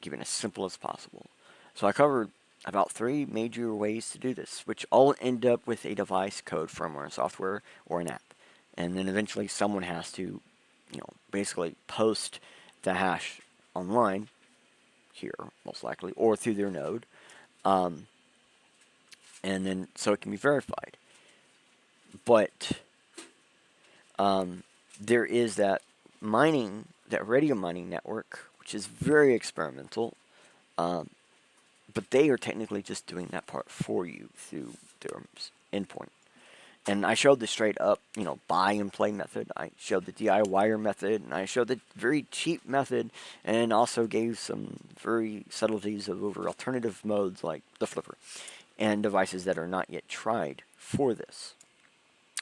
keeping it as simple as possible. So I covered about 3 major ways to do this, which all end up with a device, code, firmware, software, or an app. And then eventually someone has to, basically post the hash online, here, most likely, or through their node. And then, so it can be verified. But there is that radio mining network, which is very experimental. But they are technically just doing that part for you through their endpoint. And I showed the straight up, buy and play method. I showed the DIYer method, and I showed the very cheap method, and also gave some very subtleties of over alternative modes like the flipper and devices that are not yet tried for this.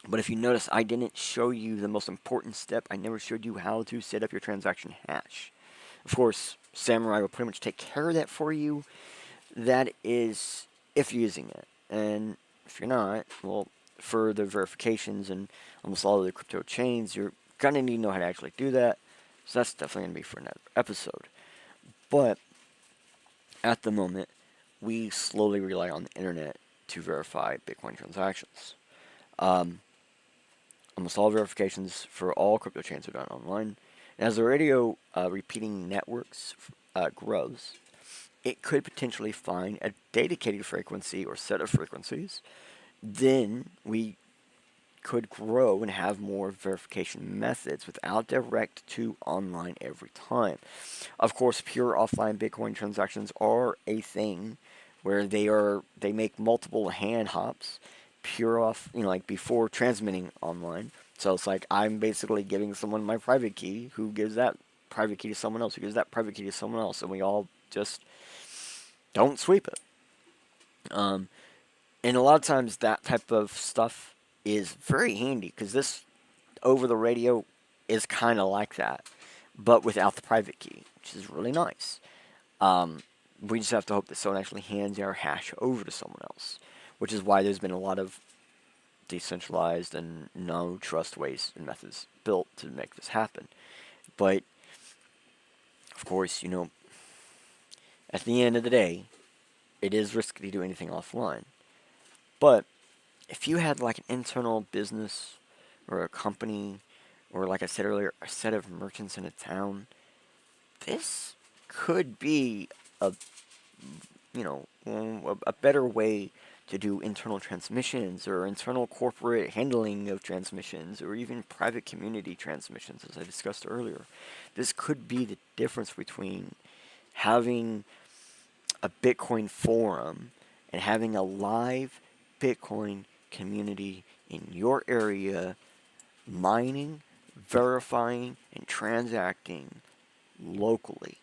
But if you notice, I didn't show you the most important step. I never showed you how to set up your transaction hash. Of course, Samurai will pretty much take care of that for you. That is if you're using it. And if you're not, well, for the verifications and almost all of the crypto chains, you're going to need to know how to actually do that. So that's definitely going to be for another episode. But at the moment, we slowly rely on the internet to verify Bitcoin transactions. Almost all verifications for all crypto chains are done online. And as the radio repeating networks grows, it could potentially find a dedicated frequency or set of frequencies. Then we could grow and have more verification methods without direct to online every time. Of course, pure offline Bitcoin transactions are a thing where they make multiple hand hops pure off, like before transmitting online. So it's like I'm basically giving someone my private key, who gives that private key to someone else, who gives that private key to someone else, and we all just don't sweep it. And a lot of times that type of stuff is very handy because this over the radio is kind of like that, but without the private key, which is really nice. We just have to hope that someone actually hands our hash over to someone else, which is why there's been a lot of decentralized and no trust ways and methods built to make this happen. But of course, at the end of the day, it is risky to do anything offline. But if you had like an internal business or a company, or like I said earlier, a set of merchants in a town, this could be a a better way to do internal transmissions or internal corporate handling of transmissions or even private community transmissions, as I discussed earlier. This could be the difference between having a Bitcoin forum and having a live Bitcoin community in your area mining, verifying, and transacting locally.